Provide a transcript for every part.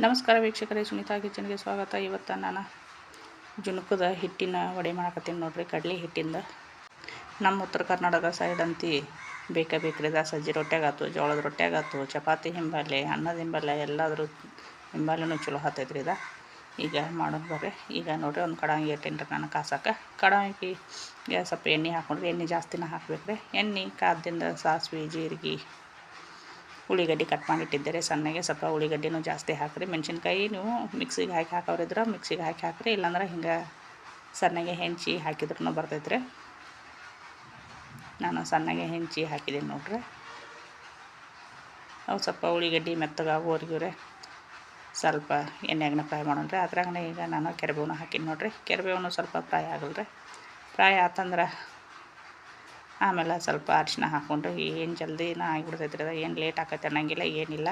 ನಮಸ್ಕಾರ ವೀಕ್ಷಕರೇ, ಸುನೀತಾ ಕಿಚನ್ಗೆ ಸ್ವಾಗತ. ಇವತ್ತು ನಾನು ಜುಣುಕದ ಹಿಟ್ಟಿನ ವಡೆ ಮಾಡಕತ್ತೀನಿ ನೋಡ್ರಿ. ಕಡಲೆ ಹಿಟ್ಟಿಂದ ನಮ್ಮ ಉತ್ತರ ಕರ್ನಾಟಕ ಸೈಡ್ ಅಂತಿ ಬೇಕ್ರಿ ಸಜ್ಜಿ ರೊಟ್ಯಾಗಾತು, ಜೋಳದ ರೊಟ್ಯಾಗಾತು, ಚಪಾತಿ ಹಿಂಬಾಲೆ, ಅನ್ನದ ಹಿಂಬಾಲೆ ಎಲ್ಲಾದರೂ ಹಿಂಬಾಲೆನೂ ಚಲೋ ಹತ್ತೈತ್ರಿ. ಈಗ ಮಾಡೋದು ಬರ್ರಿ. ಈಗ ನೋಡ್ರಿ, ಒಂದು ಕಡಾಯಿ ಇಟ್ಟೇನ್ರಿ ನಾನು ಕಾಸಕ್ಕೆ. ಕಡಾಯಿಗೆ ಸ್ವಲ್ಪ ಎಣ್ಣೆ ಹಾಕೊಂಡ್ರಿ. ಎಣ್ಣೆ ಜಾಸ್ತಿನ ಹಾಕ್ಬೇಕ್ರಿ. ಎಣ್ಣೆ ಕಾದಿಂದ ಸಾಸಿವೆ, ಜೀರಿಗೆ, ಉಳ್ಳಿಗಡ್ಡೆ ಕಟ್ ಮಾಡಿ ಇಟ್ಟಿದ್ದೆ ಸಣ್ಣಗೆ. ಸ್ವಲ್ಪ ಉಳ್ಳಿಗಡ್ಡೆನೂ ಜಾಸ್ತಿ ಹಾಕಿರಿ. ಮೆಣಸಿನ್ಕಾಯಿ ನೀವು ಮಿಕ್ಸಿಗೆ ಹಾಕೋರಿದ್ರೆ ಮಿಕ್ಸಿಗೆ ಹಾಕಿರಿ, ಇಲ್ಲಾಂದ್ರೆ ಹಿಂಗೆ ಸಣ್ಣಗೆ ಹೆಂಚಿ ಹಾಕಿದ್ರೂ ಬರ್ತೈತ್ರಿ. ನಾನು ಸಣ್ಣಗೆ ಹೆಂಚಿ ಹಾಕಿದ್ದೀನಿ ನೋಡ್ರಿ. ಅವು ಸ್ವಲ್ಪ ಉಳ್ಳಿಗಡ್ಡೆ ಮೆತ್ತಗಾಗೋವರೆಗೂ ಸ್ವಲ್ಪ ಎಣ್ಣೆಗನ್ನ ಫ್ರೈ ಮಾಡೋಣ್ರಿ. ಅದ್ರಾಗನೇ ಈಗ ನಾನು ಕೆರಿಬೇವನ್ನ ಹಾಕಿನಿ ನೋಡ್ರಿ. ಕೆರಿಬೇವನು ಸ್ವಲ್ಪ ಫ್ರೈ ಆಗಲ್ರಿ. ಫ್ರೈ ಆತಂದ್ರೆ ಆಮೇಲೆ ಸ್ವಲ್ಪ ಅರಿಶಿನ ಹಾಕ್ಕೊಂಡ್ರೆ ಏನು ಜಲ್ದಿನ ಆಗಿಬಿಡ್ತೈತ್ರಿ. ಏನು ಲೇಟ್ ಆಕೈತೆ ಅನ್ನಂಗಿಲ್ಲ, ಏನಿಲ್ಲ.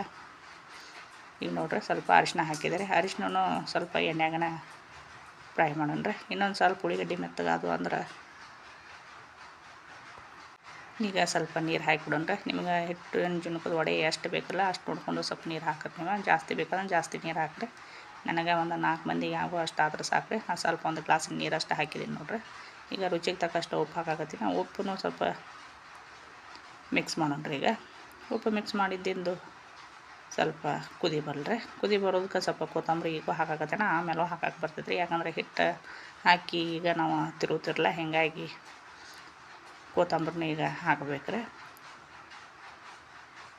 ಈಗ ನೋಡ್ರಿ, ಸ್ವಲ್ಪ ಅರಿಶಿನ ಹಾಕಿದರೆ ಅರಿಶಿನೂ ಸ್ವಲ್ಪ ಎಣ್ಣೆಗನ ಫ್ರೈ ಮಾಡೋಣ್ರಿ. ಇನ್ನೊಂದು ಸ್ವಲ್ಪ ಉಳ್ಳಿಗಡ್ಡೆ ಮೆತ್ತಗಾದು ಅಂದ್ರೆ ಈಗ ಸ್ವಲ್ಪ ನೀರು ಹಾಕಿಬಿಡೋಣ್ರಿ. ನಿಮ್ಗೆ ಹಿಟ್ಟು ಜುಣುಕದ ವಡೆ ಎಷ್ಟು ಬೇಕಲ್ಲ ಅಷ್ಟು ನೋಡ್ಕೊಂಡು ಸ್ವಲ್ಪ ನೀರು ಹಾಕತ್ತೆ. ನೀವು ಜಾಸ್ತಿ ಬೇಕಂದ್ರೆ ಜಾಸ್ತಿ ನೀರು ಹಾಕಿರಿ. ನನಗೆ ಒಂದು 4 ಮಂದಿಗೆ ಆಗೋ ಅಷ್ಟು ಆದ್ರೆ ಸಾಕ್ರಿ. ಸ್ವಲ್ಪ ಒಂದು ಗ್ಲಾಸಿನ ನೀರು ಅಷ್ಟು ಹಾಕಿದ್ದೀನಿ ನೋಡ್ರಿ. ಈಗ ರುಚಿಗೆ ತಕ್ಕಷ್ಟು ಉಪ್ಪು ಹಾಕಾಕತ್ತೀನಿ. ನಾವು ಉಪ್ಪು ಸ್ವಲ್ಪ ಮಿಕ್ಸ್ ಮಾಡೋಣ್ರಿ. ಈಗ ಉಪ್ಪು ಮಿಕ್ಸ್ ಮಾಡಿದ್ದಿಂದು ಸ್ವಲ್ಪ ಕುದಿ ಬರಲ್ರಿ. ಕುದಿ ಬರೋದಕ್ಕೆ ಸ್ವಲ್ಪ ಕೊತ್ತಂಬರಿ ಈಗ ಹಾಕಾಕತ್ತೇನ, ಆಮೇಲೆ ಹಾಕಕ್ಕೆ ಬರ್ತೈತ್ರಿ. ಯಾಕಂದ್ರೆ ಹಿಟ್ಟು ಹಾಕಿ ಈಗ ನಾವು ತಿರುಗ್ತಿರಲ್ಲ, ಹೀಗಾಗಿ ಕೊತ್ತಂಬರಿನ ಈಗ ಹಾಕಬೇಕ್ರಿ.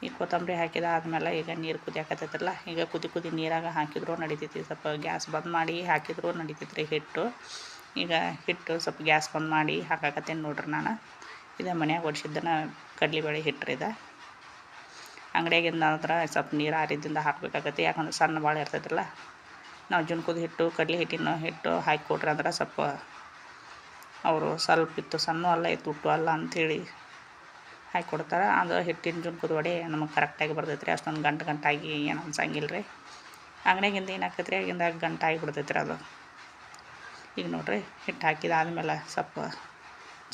ಈ ಕೊತ್ತಂಬರಿ ಹಾಕಿದಾದ್ಮೇಲೆ ಈಗ ನೀರು ಕುದಿಯಾಕತ್ತೈತ್ರಲ್ಲ, ಈಗ ಕುದಿ ನೀರಾಗ ಹಾಕಿದ್ರು ನಡಿತೈತಿ. ಸ್ವಲ್ಪ ಗ್ಯಾಸ್ ಬಂದ್ ಮಾಡಿ ಹಾಕಿದ್ರು ನಡಿತೈತ್ರಿ ಹಿಟ್ಟು. ಈಗ ಹಿಟ್ಟು ಸ್ವಲ್ಪ ಗ್ಯಾಸ್ ಬಂದ್ ಮಾಡಿ ಹಾಕಾಕತ್ತೇನೆ ನೋಡ್ರಿ. ನಾನು ಇದು ಮನ್ಯಾಗ ಹೊಡ್ಸಿದ್ದನ ಕಡ್ಲೆಬೇಳೆ ಹಿಟ್ರಿ. ಇದು ಅಂಗಡಿಯಾಗಿಂದ ಅಂದ್ರೆ ಸ್ವಲ್ಪ ನೀರು ಆರಿದಿಂದ ಹಾಕಬೇಕಾಗತ್ತೆ. ಯಾಕಂದ್ರೆ ಸಣ್ಣ ಭಾಳ ಇರ್ತೈತ್ರಲ್ಲ. ನಾವು ಜುಣುಕದ ಹಿಟ್ಟು ಕಡಲೆ ಹಿಟ್ಟಿನ ಹಿಟ್ಟು ಹಾಕಿ ಕೊಟ್ರಿ ಅಂದ್ರೆ ಸ್ವಲ್ಪ ಅವರು ಸ್ವಲ್ಪ ಇತ್ತು ಸಣ್ಣ ಅಲ್ಲ ಇತ್ತು ಉಟ್ಟು ಅಲ್ಲ ಅಂಥೇಳಿ ಹಾಕಿ ಕೊಡ್ತಾರೆ. ಅದು ಹಿಟ್ಟಿನ ಜುಣುಕದ ವಡೆ ನಮಗೆ ಕರೆಕ್ಟಾಗಿ ಬರ್ತೈತ್ರಿ. ಅಷ್ಟೊಂದು ಗಂಟಾಗಿ ಏನು ಅನ್ಸಂಗಿಲ್ಲ ರೀ. ಅಂಗಡಿಯಾಗಿಂದ ಏನು ಹಾಕೈತ್ರಿ, ಆಗಿಂದ ಗಂಟಾಗಿ ಬಿಡ್ತೈತ್ರಿ ಅದು. ಈಗ ನೋಡ್ರಿ, ಹಿಟ್ಟು ಹಾಕಿದಾದ್ಮೇಲೆ ಸ್ವಲ್ಪ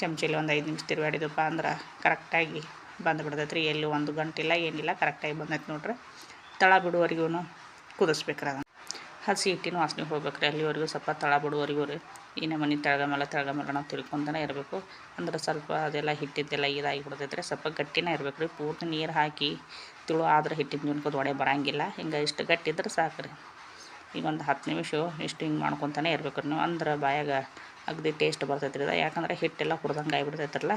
ಚಮಚಲಿ ಒಂದು 5 ನಿಮಿಷ ತಿರುಗಾಡಿದಪ್ಪ ಅಂದ್ರೆ ಕರೆಕ್ಟಾಗಿ ಬಂದುಬಿಡ್ತೈತ್ರಿ. ಎಲ್ಲಿ ಒಂದು ಗಂಟಿಲ್ಲ ಏನಿಲ್ಲ, ಕರೆಕ್ಟಾಗಿ ಬಂದೈತೆ ನೋಡ್ರಿ. ತಳ ಬಿಡುವವರೆಗೂ ಕುದಿಸ್ಬೇಕ್ರಿ. ಅದನ್ನು ಹಸಿ ಹಿಟ್ಟಿನ ವಾಸನೆ ಹೋಗ್ಬೇಕ್ರಿ. ಅಲ್ಲಿವರೆಗೂ ಸ್ವಲ್ಪ ತಳ ಬಿಡುವವರೆಗೂ ರೀ ಈ ನಮೂನಿ ತೆಳಗಮೇಲೆ ನಾವು ತಿಳ್ಕೊಂತಾನೆ ಇರಬೇಕು. ಅಂದ್ರೆ ಸ್ವಲ್ಪ ಅದೆಲ್ಲ ಹಿಟ್ಟಿದ್ದೆಲ್ಲ ಇದಾಗಿಬಿಡ್ತೈತ್ರಿ. ಸ್ವಲ್ಪ ಗಟ್ಟಿನೇ ಇರಬೇಕು ರೀ. ಪೂರ್ತಿ ನೀರು ಹಾಕಿ ತಿಳು ಆದ್ರೆ ಹಿಟ್ಟಿನ ಜುಣುಕದ ವಡೆ ಬರೋಂಗಿಲ್ಲ. ಹಿಂಗೆ ಇಷ್ಟು ಗಟ್ಟಿದ್ರೆ ಸಾಕು ರೀ. ಈಗ ಒಂದು 10 ನಿಮಿಷ ಇಷ್ಟು ಹಿಂಗೆ ಮಾಡ್ಕೊತಾನೆ ಇರ್ಬೇಕು ರೀ ನೀವು. ಅಂದ್ರೆ ಬಾಯಾಗ ಅಗದಿ ಟೇಸ್ಟ್ ಬರ್ತೈತ್ರಿ. ಇದು ಯಾಕಂದ್ರೆ ಹಿಟ್ಟೆಲ್ಲ ಹುರಿದಂಗೆ ಆಗಿಬಿಡ್ತೈತ್ರಲ್ಲ,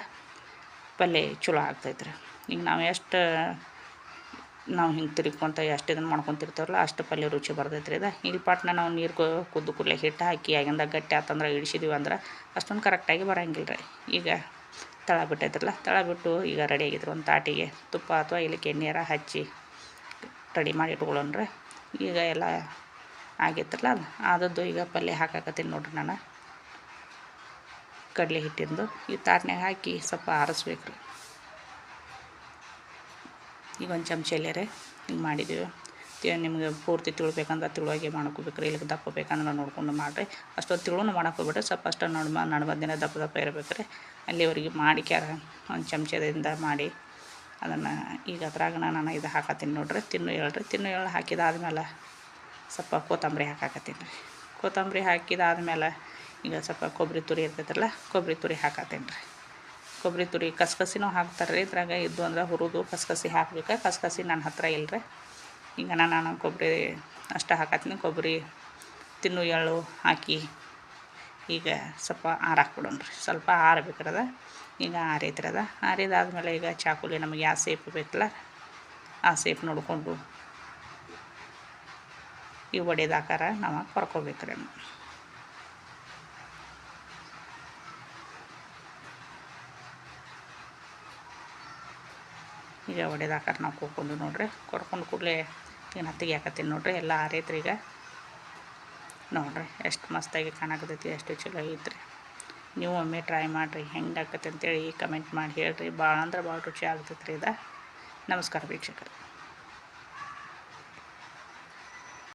ಪಲ್ಯ ಚಲೋ ಆಗ್ತೈತ್ರಿ. ಈಗ ನಾವು ಹಿಂಗೆ ತಿರ್ಕೊಂತ ಎಷ್ಟು ಇದನ್ನು ಮಾಡ್ಕೊತಿರ್ತೀವಲ್ಲ ಅಷ್ಟು ಪಲ್ಯ ರುಚಿ ಬರ್ತೈತ್ರಿ. ಇದು ಇಲ್ಲಿ ಪಾಟ್ನ ನಾವು ನೀರು ಕುದ್ದು ಕೂಡಲೇ ಹಿಟ್ಟು ಹಾಕಿ ಆಗಿಂದ ಗಟ್ಟಿ ಆತಂದ್ರೆ ಇಳಿಸಿದೀವಿ ಅಂದ್ರೆ ಅಷ್ಟೊಂದು ಕರೆಕ್ಟಾಗಿ ಬರೋಂಗಿಲ್ಲ ರೀ. ಈಗ ತಳ ಬಿಟ್ಟೈತ್ರಲ್ಲ, ತಳ ಬಿಟ್ಟು ಈಗ ರೆಡಿ ಆಗಿದ್ರು. ಒಂದು ತಾಟಿಗೆ ತುಪ್ಪ ಅಥವಾ ಇಲ್ಲಿಕ್ಕೆ ಎಣ್ಣೆಯಾರ ಹಚ್ಚಿ ರೆಡಿ ಮಾಡಿ ಇಟ್ಕೊಳ್ಳೋಣ್ರಿ. ಈಗ ಎಲ್ಲ ಆಗೈತ್ರಲ್ಲ, ಆದದ್ದು ಈಗ ಪಲ್ಯ ಹಾಕಾಕತ್ತೀನಿ ನೋಡ್ರಿ. ನಾನು ಕಡಲೆ ಹಿಟ್ಟಿಂದು ಈ ತಾಟ್ನಾಗ ಹಾಕಿ ಸ್ವಲ್ಪ ಆರಿಸ್ಬೇಕು ರೀ. ಈಗ ಒಂದು ಚಮಚೆಲ್ಲೇ ಹಿಂಗೆ ಮಾಡಿದ್ದೀವಿ. ನಿಮ್ಗೆ ಪೂರ್ತಿ ತಿಳ್ಬೇಕಂದ್ರೆ ತಿಳುವಾಗೆ ಮಾಡ್ಕೋಬೇಕ್ರಿ. ಇಲ್ಲಿಗೆ ದಪ್ಪ ಬೇಕಂದ್ರೆ ನೋಡ್ಕೊಂಡು ಮಾಡಿರಿ. ಅಷ್ಟೊಂದು ತಿಳುನು ಮಾಡ್ಕೋಬೇಡ್ರಿ. ಸ್ವಲ್ಪ ಅಷ್ಟು ನಡುಮಧ್ಯೆ ದಪ್ಪ ಇರಬೇಕು ರೀ. ಅಲ್ಲಿವರೆಗೆ ಮಾಡಿ ಒಂದು ಚಮಚದಿಂದ ಮಾಡಿ ಅದನ್ನು ಈಗ ಅದ್ರಾಗ ನಾನು ಇದು ಹಾಕತ್ತೀನಿ ನೋಡ್ರಿ. ತಿನ್ನು ಎಳ್ಳು ಹಾಕಿದಾದ್ಮೇಲೆ ಸ್ವಲ್ಪ ಕೊತ್ತಂಬರಿ ಹಾಕಾಕತ್ತೀನಿ ರೀ. ಕೊತ್ತಂಬರಿ ಹಾಕಿದಾದ್ಮೇಲೆ ಈಗ ಸ್ವಲ್ಪ ಕೊಬ್ಬರಿ ತುರಿ ಇರ್ತೈತ್ರಲ್ಲ, ಕೊಬ್ಬರಿ ತುರಿ ಹಾಕತ್ತೀನಿ ರೀ. ಕೊಬ್ಬರಿ ತುರಿ ಕಸ್ಕಸಿನೂ ಹಾಕ್ತಾರೆ ರೀ. ಇದ್ರಾಗ ಇದ್ದು ಅಂದ್ರೆ ಹುರಿದು ಕಸ್ಕಸಿ ಹಾಕ್ಬೇಕು. ಕಸ್ಕಸಿ ನನ್ನ ಹತ್ರ ಇಲ್ಲರಿ. ಈಗ ನಾನು ಕೊಬ್ಬರಿ ಅಷ್ಟು ಹಾಕತ್ತೀನಿ. ಕೊಬ್ಬರಿ ತಿನ್ನು ಎಳ್ಳು ಹಾಕಿ ಈಗ ಸ್ವಲ್ಪ ಆರಾಕ್ಬಿಡೋಣ್ರಿ. ಸ್ವಲ್ಪ ಆರಬೇಕ್ರದ. ಈಗ ಆರೈತ್ರದ. ಆರಿದಾದ್ಮೇಲೆ ಈಗ ಚಾಕುಲಿ ನಮಗೆ ಯಾವ ಸೇಪ್ ಬೇಕಲ್ಲ ಆ ಸೇಪ್ ನೋಡಿಕೊಂಡು ಈ ವಡೆದ ಆಕಾರ ನಾವು ಕೊರ್ಕೋಬೇಕ್ರಿ. ಈಗ ವಡೆದ ಆಕಾರ ನಾವು ಕೊರ್ಕೊಂಡು ನೋಡ್ರಿ. ಕೊರ್ಕೊಂಡು ಕೂಡಲೇ ಈಗ ಹತ್ತಿಗೆ ಹಾಕತ್ತೀನಿ ನೋಡ್ರಿ. ಎಲ್ಲ ಆರೈತ್ರಿ. ಈಗ ನೋಡ್ರಿ ಎಷ್ಟು ಮಸ್ತಾಗಿ ಕಾಣಕತ್ತೈತಿ, ಎಷ್ಟು ಚಲೋ ಐತ್ರಿ. ನೀವು ಒಮ್ಮೆ ಟ್ರೈ ಮಾಡಿರಿ, ಹೆಂಗೆ ಆಕತ್ತೆ ಅಂತೇಳಿ ಕಮೆಂಟ್ ಮಾಡಿ ಹೇಳ್ರಿ. ಭಾಳ ಅಂದ್ರೆ ಭಾಳ ರುಚಿ ಆಗ್ತೈತ್ರಿ. ಇದು ನಮಸ್ಕಾರ ವೀಕ್ಷಕರು.